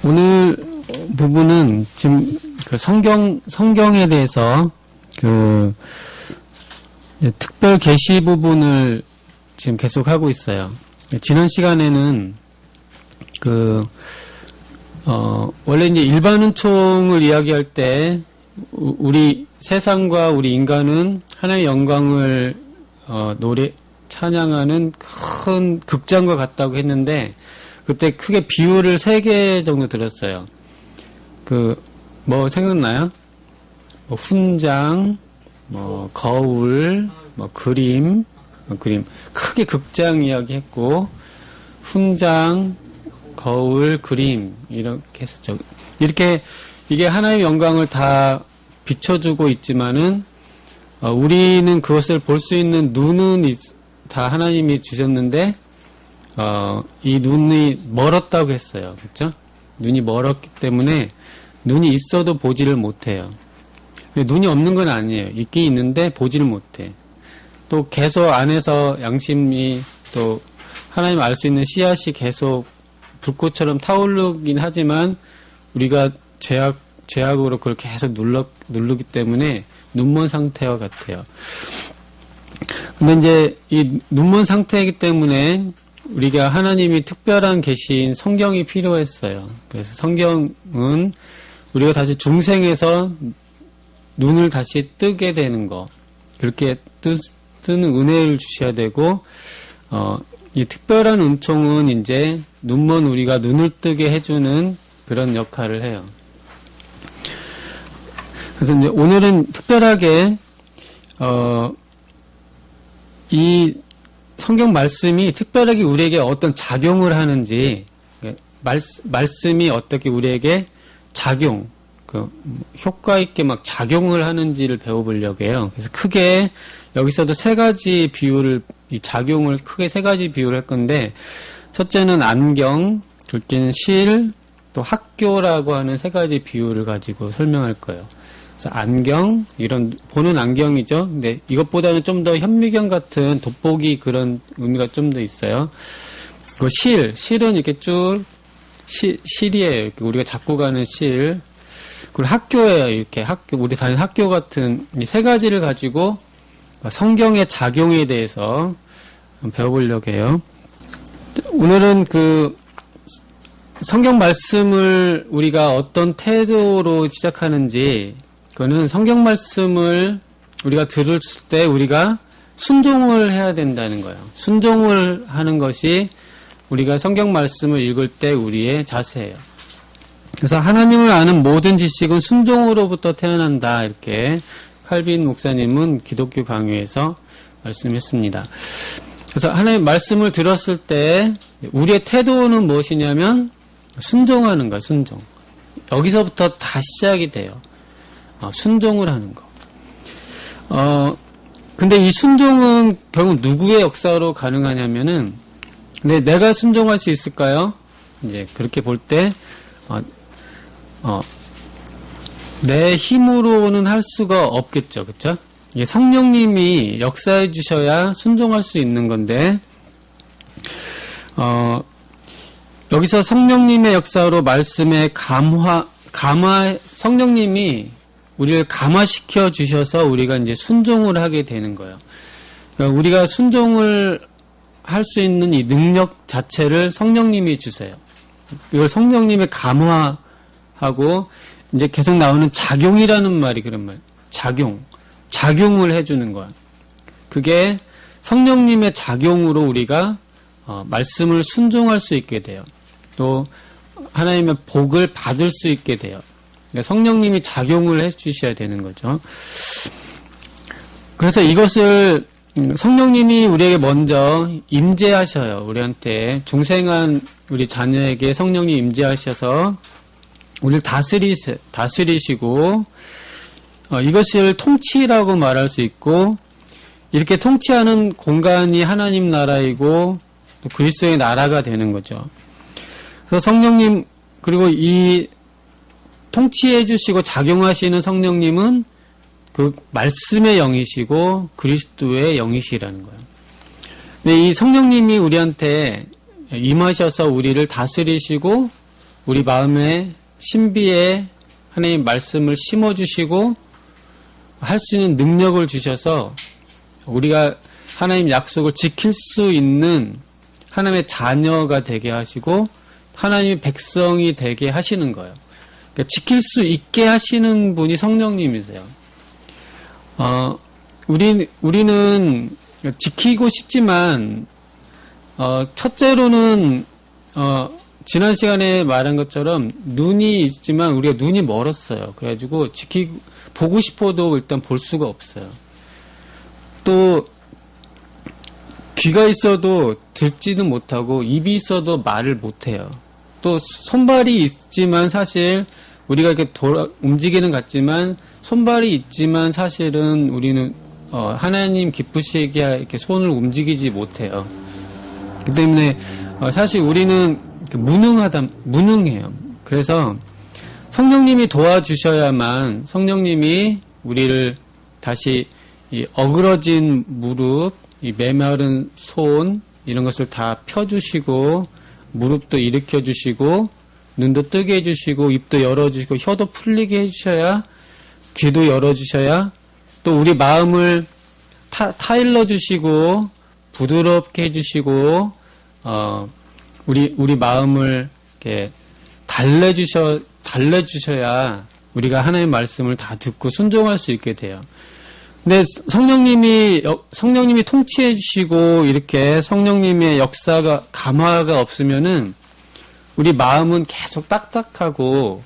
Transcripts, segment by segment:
오늘 부분은 지금 그 성경에 대해서 특별 계시 부분을 지금 계속 하고 있어요. 지난 시간에는 원래 이제 일반 은총을 이야기할 때 우리 세상과 우리 인간은 하나님의 영광을 찬양하는 큰 극장과 같다고 했는데, 그때 크게 비유를 3개 정도 들었어요. 뭐 생각나요? 뭐 훈장, 뭐 거울, 뭐 그림. 크게 극장 이야기 했고, 훈장, 거울, 그림, 이렇게 했었죠. 이게 하나님의 영광을 다 비춰주고 있지만은, 우리는 그것을 볼 수 있는 눈은 다 하나님이 주셨는데, 이 눈이 멀었다고 했어요. 그렇죠? 눈이 멀었기 때문에 눈이 있어도 보지를 못해요. 눈이 없는 건 아니에요. 있긴 있는데 보지를 못해. 또 계속 안에서 양심이 또 하나님 알 수 있는 씨앗이 계속 불꽃처럼 타오르긴 하지만 우리가 죄악으로 그걸 계속 누르기 때문에 눈먼 상태와 같아요. 근데 이제 이 눈먼 상태이기 때문에 우리가 하나님이 특별한 계시인 성경이 필요했어요. 그래서 성경은 우리가 다시 중생에서 눈을 다시 뜨게 되는 거, 그렇게 뜨는 은혜를 주셔야 되고, 이 특별한 은총은 이제 눈먼 우리가 눈을 뜨게 해주는 그런 역할을 해요. 그래서 이제 오늘은 특별하게 이 성경 말씀이 특별하게 우리에게 어떤 작용을 하는지, 말씀이 어떻게 우리에게 효과 있게 막 작용을 하는지를 배워보려고 해요. 그래서 크게 여기서도 3가지 비유를, 이 작용을 크게 3가지 비유를 할 건데, 첫째는 안경, 둘째는 실, 또 학교라고 하는 3가지 비유를 가지고 설명할 거예요. 그래서 안경, 이런 보는 안경이죠. 근데 이것보다는 좀 더 현미경 같은 돋보기 그런 의미가 좀 더 있어요. 그 실은 이렇게 쭉 실이에요. 이렇게 우리가 잡고 가는 실. 그리고 학교예요. 이렇게 우리 다니는 학교 같은 이 3가지를 가지고 성경의 작용에 대해서 배워보려고 해요. 오늘은 성경 말씀을 우리가 어떤 태도로 시작하는지, 그거는 성경 말씀을 우리가 들을 때 우리가 순종을 해야 된다는 거예요. 순종을 하는 것이 우리가 성경 말씀을 읽을 때 우리의 자세예요. 그래서 하나님을 아는 모든 지식은 순종으로부터 태어난다, 이렇게 칼빈 목사님은 기독교 강요에서 말씀했습니다. 그래서 하나님 말씀을 들었을 때 우리의 태도는 무엇이냐면 순종하는 거예요. 순종. 여기서부터 다 시작이 돼요. 순종을 하는 거. 근데 이 순종은 결국 누구의 역사로 가능하냐면은, 근데 내가 순종할 수 있을까요? 이제 그렇게 볼 때, 내 힘으로는 할 수가 없겠죠. 그쵸? 이게 성령님이 역사해 주셔야 순종할 수 있는 건데, 여기서 성령님의 역사로 말씀의 성령님이 우리를 감화시켜 주셔서 우리가 이제 순종을 하게 되는 거예요. 그러니까 우리가 순종을 할 수 있는 이 능력 자체를 성령님이 주세요. 이걸 성령님의 감화하고 이제 계속 나오는 작용이라는 말이 그런 말. 작용을 해주는 거야. 그게 성령님의 작용으로 우리가 말씀을 순종할 수 있게 돼요. 또 하나님의 복을 받을 수 있게 돼요. 그러니까 성령님이 작용을 해주셔야 되는 거죠. 그래서 이것을 성령님이 우리에게 먼저 임재하셔요. 우리한테 중생한 우리 자녀에게 성령이 임재하셔서 우리를 다스리시고, 이것을 통치라고 말할 수 있고, 이렇게 통치하는 공간이 하나님 나라이고 또 그리스도의 나라가 되는 거죠. 그래서 성령님, 그리고 이 통치해 주시고 작용하시는 성령님은 그 말씀의 영이시고 그리스도의 영이시라는 거예요. 근데 이 성령님이 우리한테 임하셔서 우리를 다스리시고 우리 마음에 신비에 하나님 말씀을 심어주시고 할 수 있는 능력을 주셔서 우리가 하나님 약속을 지킬 수 있는 하나님의 자녀가 되게 하시고 하나님의 백성이 되게 하시는 거예요. 그러니까 지킬 수 있게 하시는 분이 성령님이세요. 우리는 지키고 싶지만 첫째로는 지난 시간에 말한 것처럼 눈이 있지만 우리가 눈이 멀었어요. 그래가지고 보고 싶어도 일단 볼 수가 없어요. 또 귀가 있어도 듣지는 못하고 입이 있어도 말을 못해요. 또 손발이 있지만 사실 우리가 이렇게 움직이는 것 같지만 손발이 있지만 사실은 우리는 하나님 기쁘시게 이렇게 손을 움직이지 못해요. 그 때문에 사실 우리는 무능해요. 그래서 성령님이 도와주셔야만 성령님이 우리를 다시 이 어그러진 무릎, 이 메마른 손 이런 것을 다 펴주시고 무릎도 일으켜주시고 눈도 뜨게 해주시고 입도 열어주시고 혀도 풀리게 해주셔야 귀도 열어주셔야 또 우리 마음을 타일러 주시고 부드럽게 해주시고 우리 마음을 이렇게 달래주셔야 우리가 하나님의 말씀을 다 듣고 순종할 수 있게 돼요. 근데 성령님이 통치해 주시고 이렇게 성령님의 역사가 감화가 없으면은 우리 마음은 계속 딱딱하고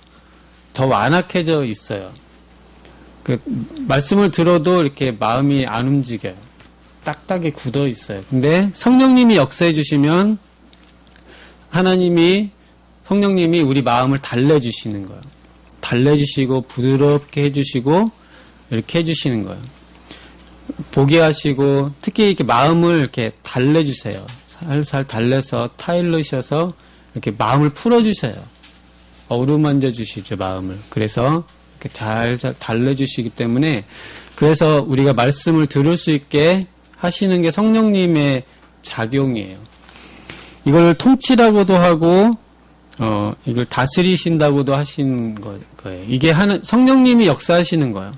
더 완악해져 있어요. 말씀을 들어도 이렇게 마음이 안 움직여요. 딱딱이 굳어 있어요. 근데 성령님이 역사해 주시면 성령님이 우리 마음을 달래주시는 거예요. 달래주시고 부드럽게 해주시고 이렇게 해주시는 거예요. 보게 하시고 특히 이렇게 마음을 이렇게 달래주세요. 살살 달래서 타일르셔서 이렇게 마음을 풀어주세요. 어루만져 주시죠, 마음을. 그래서 이렇게 잘 달래주시기 때문에 그래서 우리가 말씀을 들을 수 있게 하시는 게 성령님의 작용이에요. 이걸 통치라고도 하고 이걸 다스리신다고도 하신 거예요. 이게 성령님이 역사하시는 거예요.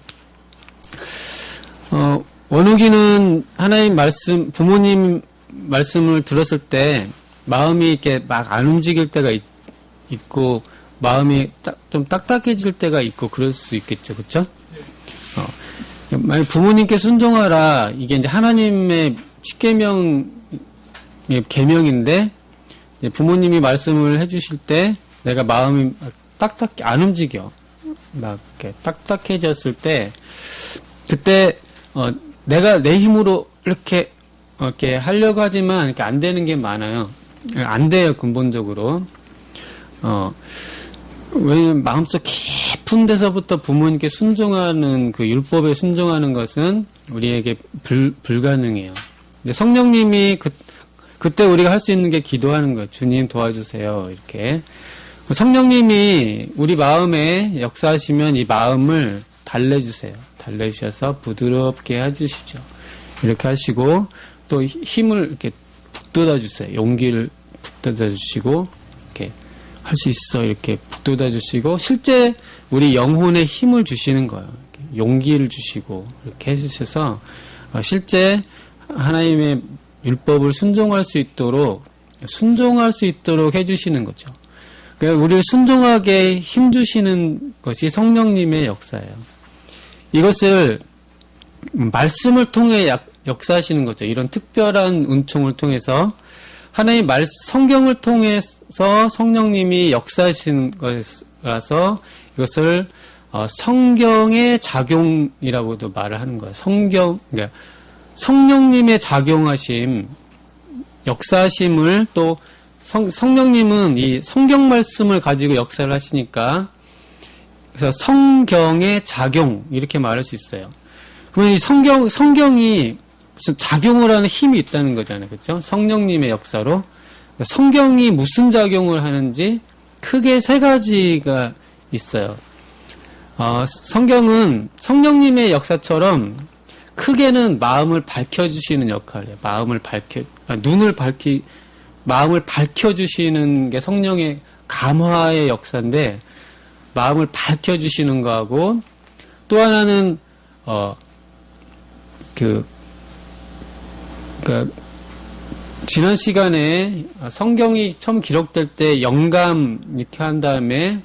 원욱이는 하나님 말씀, 부모님 말씀을 들었을 때 마음이 이렇게 막 안 움직일 때가 있고 마음이 좀 딱딱해질 때가 있고 그럴 수 있겠죠, 그렇죠? 만약 부모님께 순종하라 이게 이제 하나님의 십계명 계명인데 부모님이 말씀을 해주실 때 내가 마음이 안 움직여 막 이렇게 딱딱해졌을 때 그때 내가 내 힘으로 이렇게 하려고 하지만 이렇게 안 되는 게 많아요. 안 돼요, 근본적으로. 왜냐면 마음속 깊은 데서부터 부모님께 순종하는 그 율법에 순종하는 것은 우리에게 불가능해요. 근데 성령님이 그때 우리가 할 수 있는 게 기도하는 거예요. 주님 도와주세요. 이렇게. 성령님이 우리 마음에 역사하시면 이 마음을 달래주세요. 달래주셔서 부드럽게 해주시죠. 이렇게 하시고 또 힘을 이렇게 북돋아주세요. 용기를 북돋아주시고 이렇게 할 수 있어. 이렇게 북돋아주시고 실제 우리 영혼에 힘을 주시는 거예요. 용기를 주시고 이렇게 해주셔서 실제 하나님의 율법을 순종할 수 있도록 해주시는 거죠. 그러니까 우리를 순종하게 힘주시는 것이 성령님의 역사예요. 이것을 말씀을 통해 역사하시는 거죠. 이런 특별한 은총을 통해서 하나님 성경을 통해서 성령님이 역사하시는 것이라서 이것을 성경의 작용이라고도 말을 하는 거예요. 그러니까 성령님의 작용하심, 역사하심을 또 성령님은 이 성경 말씀을 가지고 역사를 하시니까 그래서 성경의 작용 이렇게 말할 수 있어요. 그러면 이 성경이 무슨 작용을 하는 힘이 있다는 거잖아요, 그렇죠? 성령님의 역사로 성경이 무슨 작용을 하는지 크게 세 가지가 있어요. 성경은 성령님의 역사처럼 크게는 마음을 밝혀주시는 역할이에요. 마음을 밝혀주시는 게 성령의 감화의 역사인데 마음을 밝혀주시는 거하고 또 하나는 지난 시간에 성경이 처음 기록될 때 영감 이렇게 한 다음에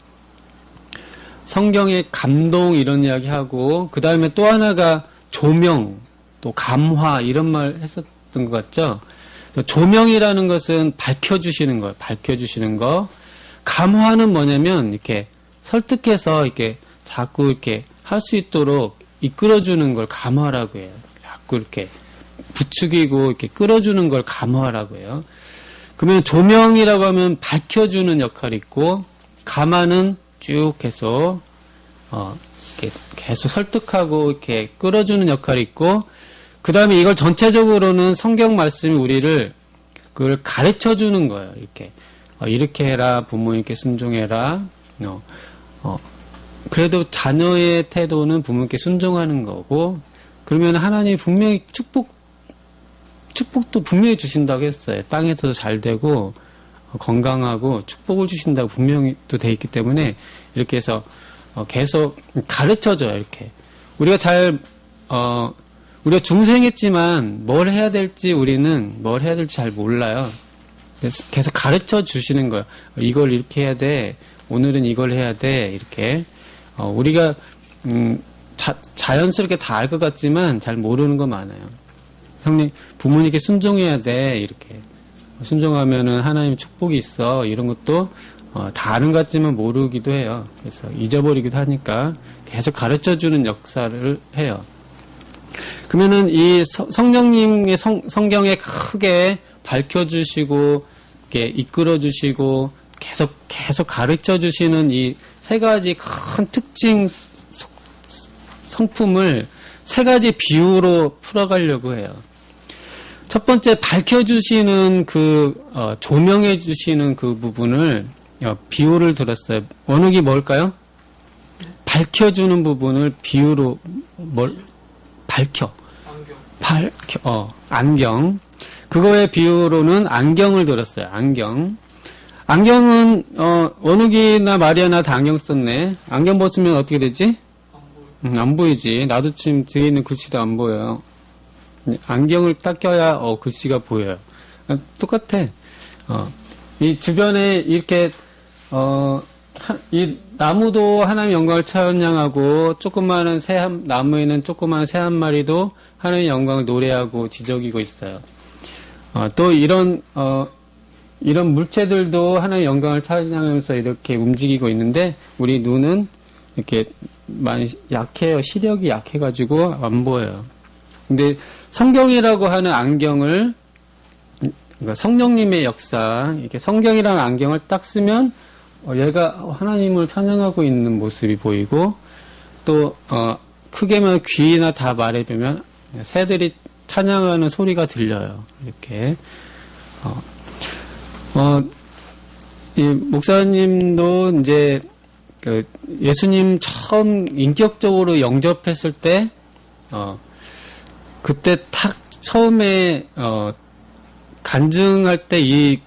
성경의 감동 이런 이야기 하고 그 다음에 또 하나가 조명 또 감화 이런 말 했었던 것 같죠. 조명이라는 것은 밝혀주시는 거예요. 밝혀주시는 거. 감화는 뭐냐면 이렇게 설득해서 이렇게 자꾸 이렇게 할 수 있도록 이끌어주는 걸 감화라고 해요. 자꾸 이렇게 부추기고 이렇게 끌어주는 걸 감화라고 해요. 그러면 조명이라고 하면 밝혀주는 역할이 있고 감화는 쭉 계속 이렇게 계속 설득하고 이렇게 끌어주는 역할이 있고 그 다음에 이걸 전체적으로는 성경 말씀이 우리를 그걸 가르쳐 주는 거예요. 이렇게 해라, 부모님께 순종해라. 그래도 자녀의 태도는 부모님께 순종하는 거고, 그러면 하나님이 분명히 축복도 분명히 주신다고 했어요. 땅에서도 잘 되고, 건강하고, 축복을 주신다고 분명히 또 돼 있기 때문에, 이렇게 해서, 계속 가르쳐줘요, 이렇게. 우리가 중생했지만, 뭘 해야 될지 잘 몰라요. 그래서 계속 가르쳐 주시는 거예요. 이걸 이렇게 해야 돼. 오늘은 이걸 해야 돼. 이렇게. 우리가, 자연스럽게 다 알 것 같지만 잘 모르는 거 많아요. 부모님께 순종해야 돼. 이렇게. 순종하면은 하나님 축복이 있어. 이런 것도, 다 아는 것 같지만 모르기도 해요. 그래서 잊어버리기도 하니까 계속 가르쳐 주는 역사를 해요. 그러면은 이 성령님의 성경에 크게 밝혀주시고, 이렇게 이끌어주시고, 계속 가르쳐주시는 이 세 가지 큰 특징 성품을 세 가지 비유로 풀어가려고 해요. 첫 번째, 밝혀주시는 조명해주시는 그 부분을, 비유를 들었어요. 원욱이 뭘까요? 밝혀주는 부분을 비유로, 안경. 그거의 비유로는 안경을 들었어요. 안경은 원욱이나 마리아나 다 안경 썼네. 안경 벗으면 어떻게 되지? 안 보이지. 나도 지금 뒤에 있는 글씨도 안 보여요. 안경을 딱 껴야 글씨가 보여요. 똑같아. 이 주변에 이렇게 이 나무도 하나님의 영광을 찬양하고 조그마한 나무에는 조그마한 새 한 마리도 하나님의 영광을 노래하고 지저귀고 있어요. 또 이런 물체들도 하나님의 영광을 찬양하면서 이렇게 움직이고 있는데 우리 눈은 이렇게 많이 약해요. 시력이 약해가지고 안 보여요. 근데 성경이라고 하는 안경을 그러니까 성령님의 역사, 이렇게 성경이라는 안경을 딱 쓰면 얘가 하나님을 찬양하고 있는 모습이 보이고 또 크게만 귀나 다 말해보면 새들이 찬양하는 소리가 들려요. 이렇게 이 목사님도 이제 예수님 처음 인격적으로 영접했을 때 그때 탁 처음에 간증할 때 이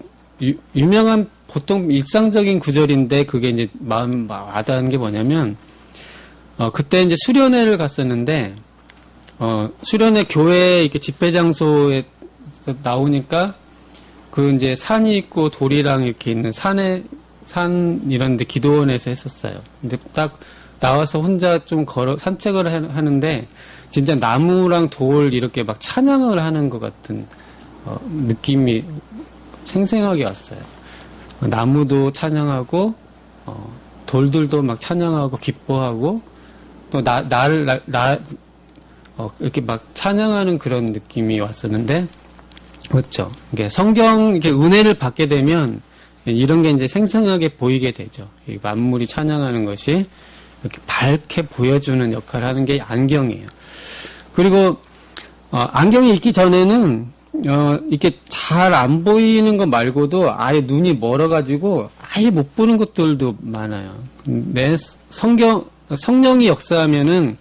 유명한 보통 일상적인 구절인데 그게 이제 마음 와닿은 게 뭐냐면 그때 이제 수련회를 갔었는데 수련회 교회 이렇게 집회 장소에 나오니까 그 이제 산이 있고 돌이랑 이렇게 있는 산 이런 데 기도원에서 했었어요. 근데 딱 나와서 혼자 좀 산책을 하는데 진짜 나무랑 돌 이렇게 막 찬양을 하는 것 같은 느낌이 생생하게 왔어요. 나무도 찬양하고 돌들도 막 찬양하고 기뻐하고 또 이렇게 막 찬양하는 그런 느낌이 왔었는데 그렇죠. 이게 성경 이렇게 은혜를 받게 되면 이런 게 이제 생생하게 보이게 되죠. 이 만물이 찬양하는 것이 이렇게 밝게 보여주는 역할을 하는 게 안경이에요. 그리고 안경이 있기 전에는 이렇게 잘 안 보이는 것 말고도 아예 눈이 멀어가지고 아예 못 보는 것들도 많아요. 내 성령이 역사하면은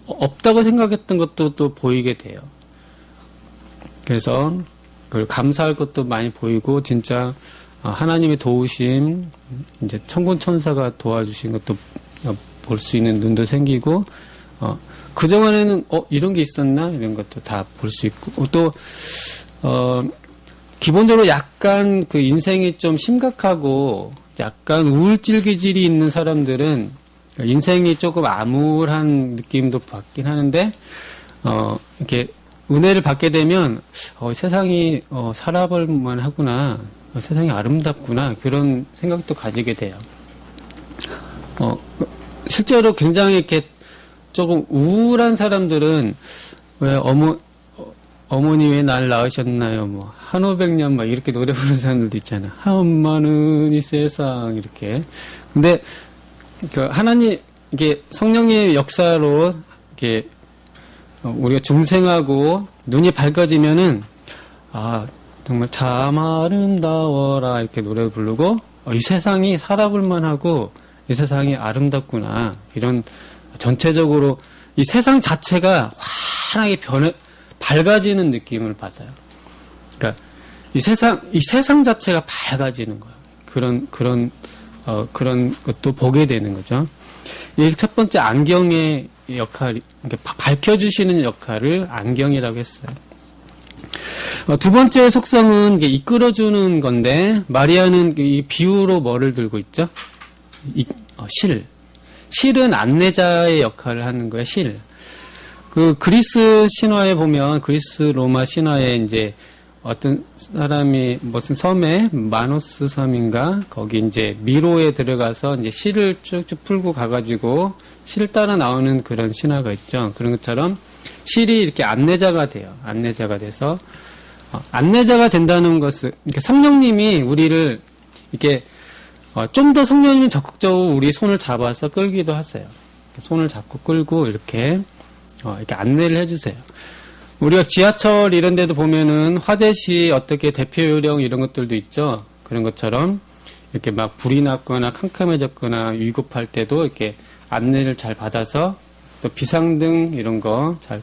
없다고 생각했던 것도 또 보이게 돼요. 그래서 그걸 감사할 것도 많이 보이고 진짜 하나님의 도우심, 이제 천군 천사가 도와주신 것도 볼 수 있는 눈도 생기고, 그동안에는, 이런 게 있었나? 이런 것도 다 볼 수 있고, 또, 기본적으로 약간 그 인생이 좀 심각하고, 약간 우울질 기질이 있는 사람들은, 인생이 조금 암울한 느낌도 받긴 하는데, 이렇게, 은혜를 받게 되면, 세상이, 살아볼만 하구나. 세상이 아름답구나. 그런 생각도 가지게 돼요. 실제로 굉장히 이렇게 조금 우울한 사람들은 왜 어머니 왜 날 낳으셨나요? 뭐 한 500년 막 이렇게 노래 부르는 사람들도 있잖아. 한많은 이 세상 이렇게. 근데 그 하나님 이게 성령의 역사로 이렇게 우리가 중생하고 눈이 밝아지면은 정말 참 아름다워라 이렇게 노래 부르고 이 세상이 살아볼 만하고 이 세상이 아름답구나. 이런 전체적으로 이 세상 자체가 환하게 밝아지는 느낌을 받아요. 그러니까 이 세상 자체가 밝아지는 거예요. 그런 것도 보게 되는 거죠. 이 첫 번째 안경의 역할, 밝혀주시는 역할을 안경이라고 했어요. 두 번째 속성은 이끌어주는 건데, 마리아는 이 비유로 뭐를 들고 있죠? 실은 안내자의 역할을 하는 거예요, 실. 그 그리스 신화에 보면, 그리스 로마 신화에 이제 어떤 사람이 무슨 섬에, 마노스 섬인가? 거기 이제 미로에 들어가서 이제 실을 쭉쭉 풀고 가가지고 실 따라 나오는 그런 신화가 있죠. 그런 것처럼 실이 이렇게 안내자가 돼요. 안내자가 돼서, 안내자가 된다는 것은, 성령님이 우리를 이렇게 좀 더 성령님이 적극적으로 우리 손을 잡아서 끌기도 하세요. 손을 잡고 끌고 이렇게 안내를 해주세요. 우리가 지하철 이런 데도 보면은 화재시 어떻게 대피 요령 이런 것들도 있죠. 그런 것처럼 이렇게 막 불이 났거나 캄캄해졌거나 위급할 때도 이렇게 안내를 잘 받아서 또 비상등 이런 거 잘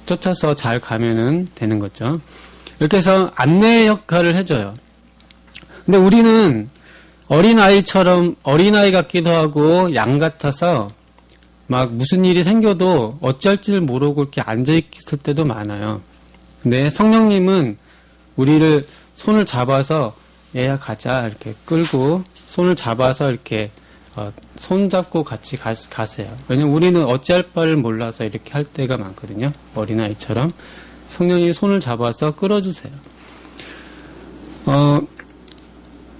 쫓아서 잘 가면은 되는 거죠. 이렇게 해서 안내 역할을 해줘요. 근데 우리는 어린아이처럼 어린아이 같기도 하고 양 같아서 막 무슨 일이 생겨도 어쩔 모르고 이렇게 앉아있을 때도 많아요. 근데 성령님은 우리를 손을 잡아서 얘야 가자 이렇게 끌고 손을 잡아서 이렇게 손잡고 같이 가세요. 왜냐면 우리는 어찌할 바를 몰라서 이렇게 할 때가 많거든요. 어린아이처럼 성령님이 손을 잡아서 끌어주세요.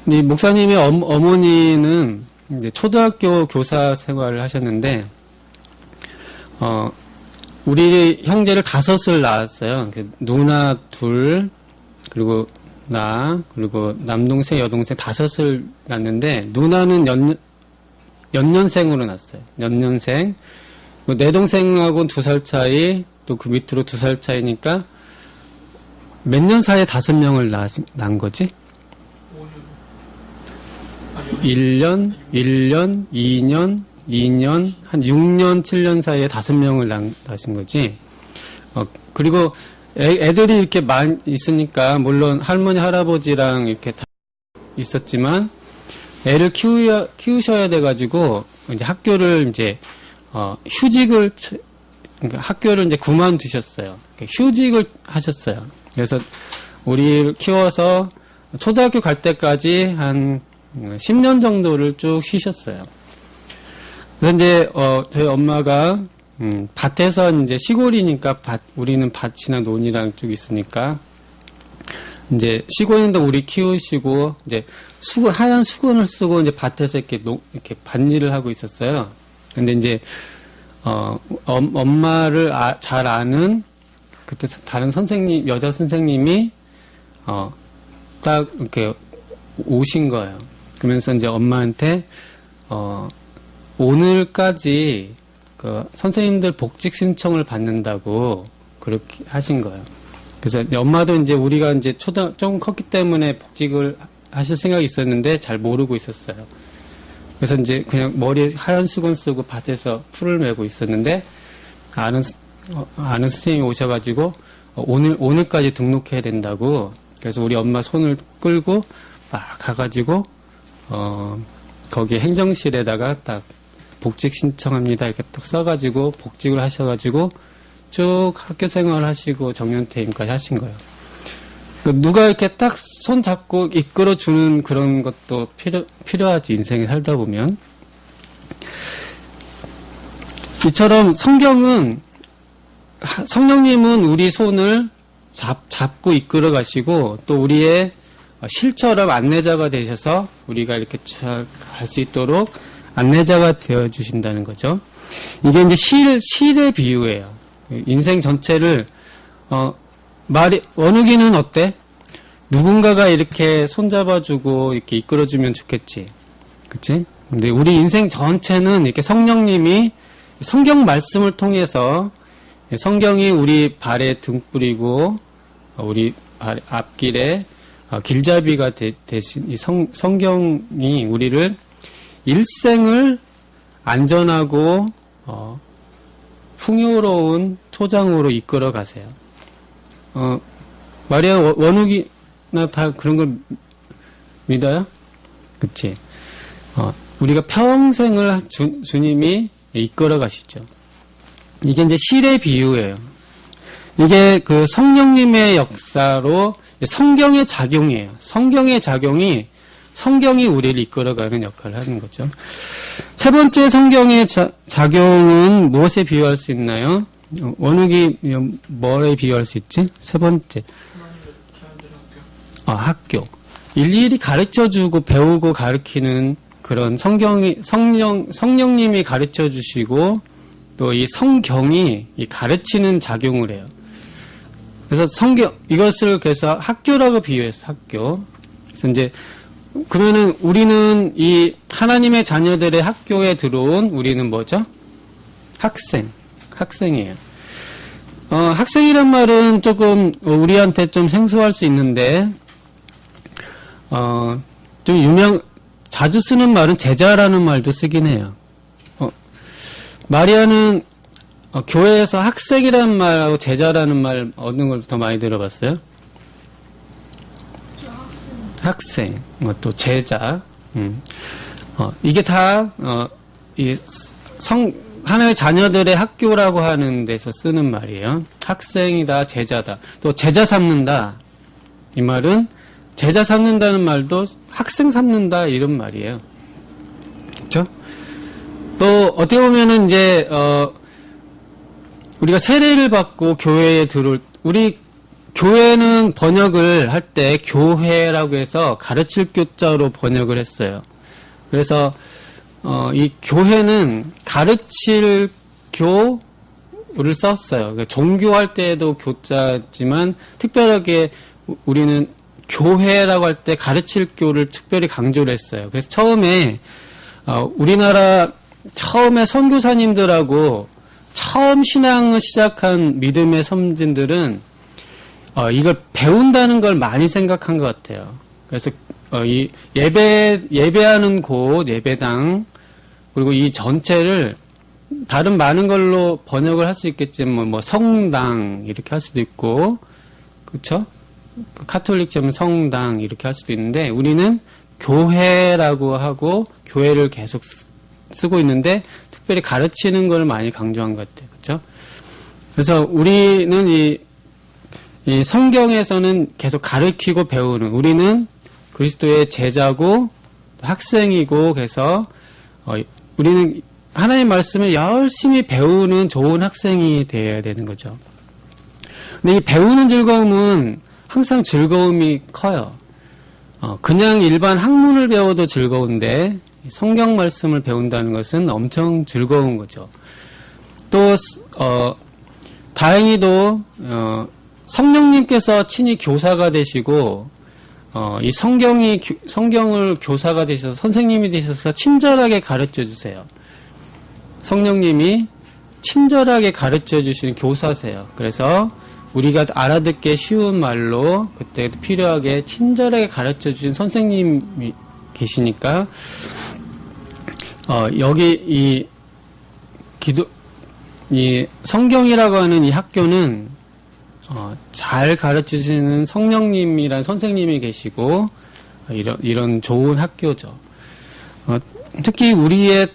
이 목사님의 어머니는 이제 초등학교 교사 생활을 하셨는데, 우리 형제를 5을 낳았어요. 누나 2, 그리고 나, 그리고 남동생, 여동생 5을 낳았는데, 누나는 연년생으로 낳았어요. 연년생. 내 동생하고는 2살 차이, 또 그 밑으로 2살 차이니까, 몇 년 사이에 5명을 낳은 거지? 1년, 2년, 한 6년, 7년 사이에 5명을 낳으신 거지. 그리고 애들이 이렇게 많이 있으니까, 물론 할머니, 할아버지랑 이렇게 다 있었지만, 애를 키우셔야 돼가지고, 이제 학교를 이제, 그러니까 학교를 이제 그만두셨어요. 휴직을 하셨어요. 그래서 우리를 키워서 초등학교 갈 때까지 한 10년 정도를 쭉 쉬셨어요. 그래서 이제, 저희 엄마가, 밭에서 이제 시골이니까 우리는 밭이나 논이랑 쭉 있으니까, 이제 쉬고 있는데 우리 키우시고, 이제 하얀 수건을 쓰고 이제 밭에서 이렇게 밭일을 하고 있었어요. 근데 이제, 엄마를 잘 아는, 그때 다른 여자 선생님이, 딱 이렇게 오신 거예요. 그러면서 이제 엄마한테 오늘까지 그 선생님들 복직 신청을 받는다고 그렇게 하신 거예요. 그래서 엄마도 이제 우리가 이제 조금 컸기 때문에 복직을 하실 생각이 있었는데 잘 모르고 있었어요. 그래서 이제 그냥 머리에 하얀 수건 쓰고 밭에서 풀을 메고 있었는데 아는 선생님이 오셔가지고 오늘까지 등록해야 된다고. 그래서 우리 엄마 손을 끌고 막 가가지고 거기 행정실에다가 딱 복직 신청합니다 이렇게 딱 써가지고 복직을 하셔가지고 쭉 학교 생활 하시고 정년퇴임까지 하신 거예요. 누가 이렇게 딱 손 잡고 이끌어주는 그런 것도 필요하지, 인생에 살다 보면. 이처럼 성령님은 우리 손을 잡고 이끌어 가시고 또 우리의 실처럼 안내자가 되셔서 우리가 이렇게 잘 갈 수 있도록 안내자가 되어 주신다는 거죠. 이게 이제 실의 비유예요. 인생 전체를, 원욱이는 어때? 누군가가 이렇게 손잡아주고 이렇게 이끌어주면 좋겠지. 그치? 근데 우리 인생 전체는 이렇게 성령님이 성경 말씀을 통해서 성경이 우리 발에 등불이고 우리 앞길에 길잡이가 대신 이 성경이 우리를 일생을 안전하고 풍요로운 초장으로 이끌어 가세요. 마리아 원욱이나 다 그런 걸 믿어요? 그치? 우리가 평생을 주님이 이끌어 가시죠. 이게 이제 실의 비유예요. 이게 그 성령님의 역사로 성경의 작용이에요. 성경의 작용이 성경이 우리를 이끌어가는 역할을 하는 거죠. 세 번째 성경의 작용은 무엇에 비유할 수 있나요? 원욱이 뭐에 비유할 수 있지? 세 번째. 학교. 일일이 가르쳐주고 배우고 가르치는 그런 성령님이 가르쳐 주시고 또 이 성경이 이 가르치는 작용을 해요. 그래서 이것을 그래서 학교라고 비유했어, 학교. 그래서 이제, 그러면은 우리는 이 하나님의 자녀들의 학교에 들어온 우리는 뭐죠? 학생이에요. 학생이란 말은 조금 우리한테 좀 생소할 수 있는데, 좀 자주 쓰는 말은 제자라는 말도 쓰긴 해요. 마리아는 교회에서 학생이라는 말하고 제자라는 말 어느 걸 더 많이 들어봤어요? 학생, 또 제자. 이게 다 하나의 자녀들의 학교라고 하는 데서 쓰는 말이에요. 학생이다, 제자다. 또 제자 삼는다. 이 말은 제자 삼는다는 말도 학생 삼는다 이런 말이에요. 그렇죠? 또 어떻게 보면은 이제 우리가 세례를 받고 교회에 우리 교회는 번역을 할 때 교회라고 해서 가르칠 교자로 번역을 했어요. 그래서 이 교회는 가르칠 교를 썼어요. 그러니까 종교할 때에도 교자지만 특별하게 우리는 교회라고 할 때 가르칠 교를 특별히 강조를 했어요. 그래서 처음에 우리나라 처음에 선교사님들하고 처음 신앙을 시작한 믿음의 선진들은 이걸 배운다는 걸 많이 생각한 것 같아요. 그래서 이 예배하는 곳, 예배당 그리고 이 전체를 다른 많은 걸로 번역을 할 수 있겠지만 뭐 성당 이렇게 할 수도 있고 그렇죠? 카톨릭처럼 성당 이렇게 할 수도 있는데 우리는 교회라고 하고 교회를 계속 쓰고 있는데 특별히 가르치는 걸 많이 강조한 것 같아요. 그렇죠? 그래서 우리는 이 성경에서는 계속 가르치고 배우는 우리는 그리스도의 제자고 학생이고 그래서 우리는 하나님의 말씀을 열심히 배우는 좋은 학생이 되어야 되는 거죠. 근데 이 배우는 즐거움은 항상 즐거움이 커요. 그냥 일반 학문을 배워도 즐거운데 성경 말씀을 배운다는 것은 엄청 즐거운 거죠. 또 다행히도 성령님께서 친히 교사가 되시고 이 성경을 교사가 되셔서 선생님이 되셔서 친절하게 가르쳐 주세요. 성령님이 친절하게 가르쳐 주시는 교사세요. 그래서 우리가 알아듣기 쉬운 말로 그때 필요하게 친절하게 가르쳐 주신 선생님이 계시니까 여기 이 성경이라고 하는 이 학교는 잘 가르쳐 주시는 성령님이란 선생님이 계시고 이런 좋은 학교죠. 특히 우리의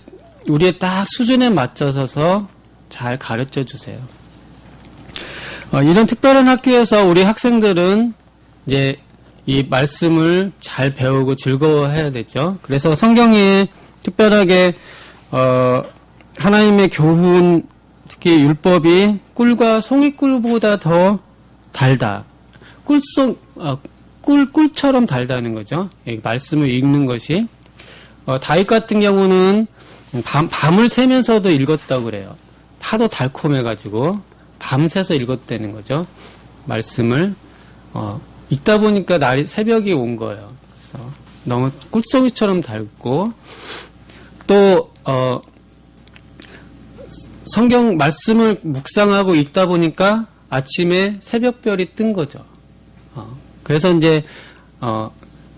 딱 수준에 맞춰서 잘 가르쳐 주세요. 이런 특별한 학교에서 우리 학생들은 이제 이 말씀을 잘 배우고 즐거워해야 되죠. 그래서 성경에 특별하게 하나님의 교훈, 특히 율법이 꿀과 송이꿀보다 더 달다. 꿀처럼 달다는 거죠. 말씀을 읽는 것이. 다윗 같은 경우는 밤을 새면서도 읽었다고 그래요. 하도 달콤해가지고 밤새서 읽었다는 거죠. 말씀을 읽다 보니까 새벽이 온 거예요. 그래서 너무 꿀송이처럼 달고 또 성경 말씀을 묵상하고 읽다 보니까 아침에 새벽별이 뜬 거죠. 그래서 이제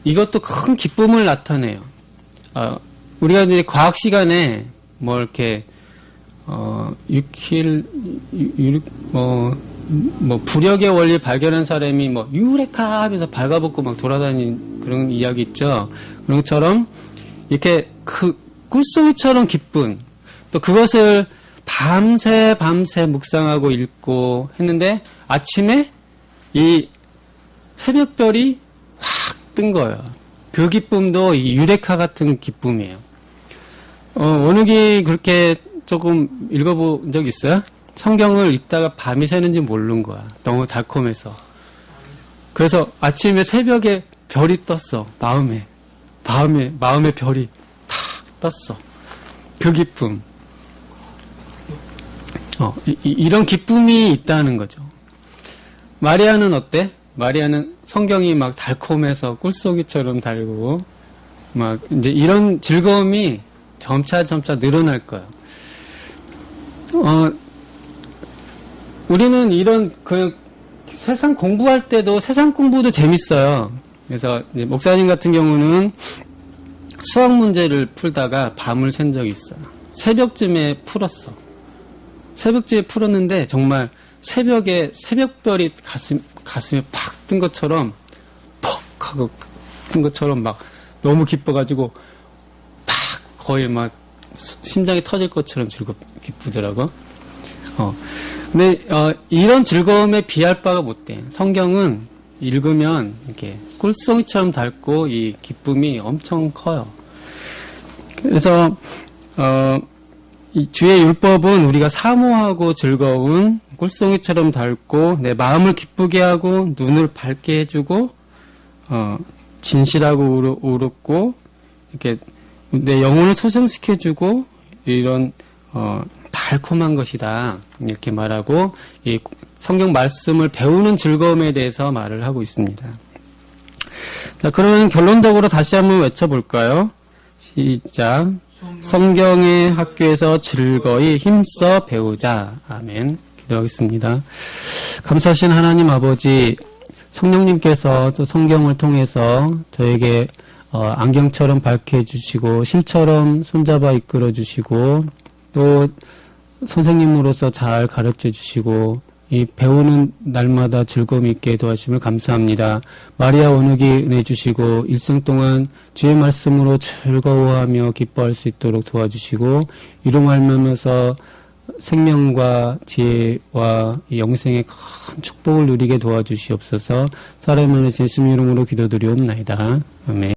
이것도 큰 기쁨을 나타내요. 우리가 이제 과학 시간에 뭐 이렇게 부력의 원리 발견한 사람이 뭐 유레카 하면서 발가벗고 막 돌아다니는 그런 이야기 있죠. 그런 것처럼 이렇게 그 꿀송이처럼 기쁜, 또 그것을 밤새 묵상하고 읽고 했는데 아침에 이 새벽별이 확 뜬 거예요. 그 기쁨도 이 유레카 같은 기쁨이에요. 원욱이 그렇게 조금 읽어본 적 있어요? 성경을 읽다가 밤이 새는지 모르는 거야. 너무 달콤해서. 그래서 아침에 새벽에 별이 떴어. 마음에 별이 탁 떴어. 그 기쁨. 이런 기쁨이 있다는 거죠. 마리아는 어때? 마리아는 성경이 막 달콤해서 꿀송이처럼 달고 막 이제 이런 즐거움이 점차 늘어날 거예요. 우리는 이런 세상 공부할 때도 세상 공부도 재밌어요. 그래서 이제 목사님 같은 경우는 수학 문제를 풀다가 밤을 샌 적이 있어요. 새벽쯤에 풀었어. 새벽쯤에 풀었는데 정말 새벽에 새벽별이 가슴에 팍 뜬 것처럼 퍽 하고 뜬 것처럼 막 너무 기뻐가지고 팍 거의 막 심장이 터질 것처럼 기쁘더라고. 근데 이런 즐거움에 비할 바가 못 돼. 성경은 읽으면 이렇게 꿀송이처럼 달고 이 기쁨이 엄청 커요. 그래서 이 주의 율법은 우리가 사모하고 즐거운 꿀송이처럼 달고 내 마음을 기쁘게 하고 눈을 밝게 해주고 진실하고 우럽고 이렇게 내 영혼을 소생시켜주고 이런 달콤한 것이다 이렇게 말하고 이 성경 말씀을 배우는 즐거움에 대해서 말을 하고 있습니다. 자, 그러면 결론적으로 다시 한번 외쳐볼까요? 시작. 성경의 학교에서 즐거이 힘써 배우자. 아멘. 기도하겠습니다. 감사하신 하나님 아버지, 성령님께서 또 성경을 통해서 저에게 안경처럼 밝게 해주시고 실처럼 손잡아 이끌어 주시고 또 선생님으로서 잘 가르쳐 주시고 이 배우는 날마다 즐거움 있게 도와주심을 감사합니다. 마리아 원욱이 은혜 주시고 일생 동안 주의 말씀으로 즐거워하며 기뻐할 수 있도록 도와주시고 이로 말미암아서 생명과 지혜와 영생의 큰 축복을 누리게 도와주시옵소서. 살아있는 예수님 이름으로 기도드리옵나이다. 아멘.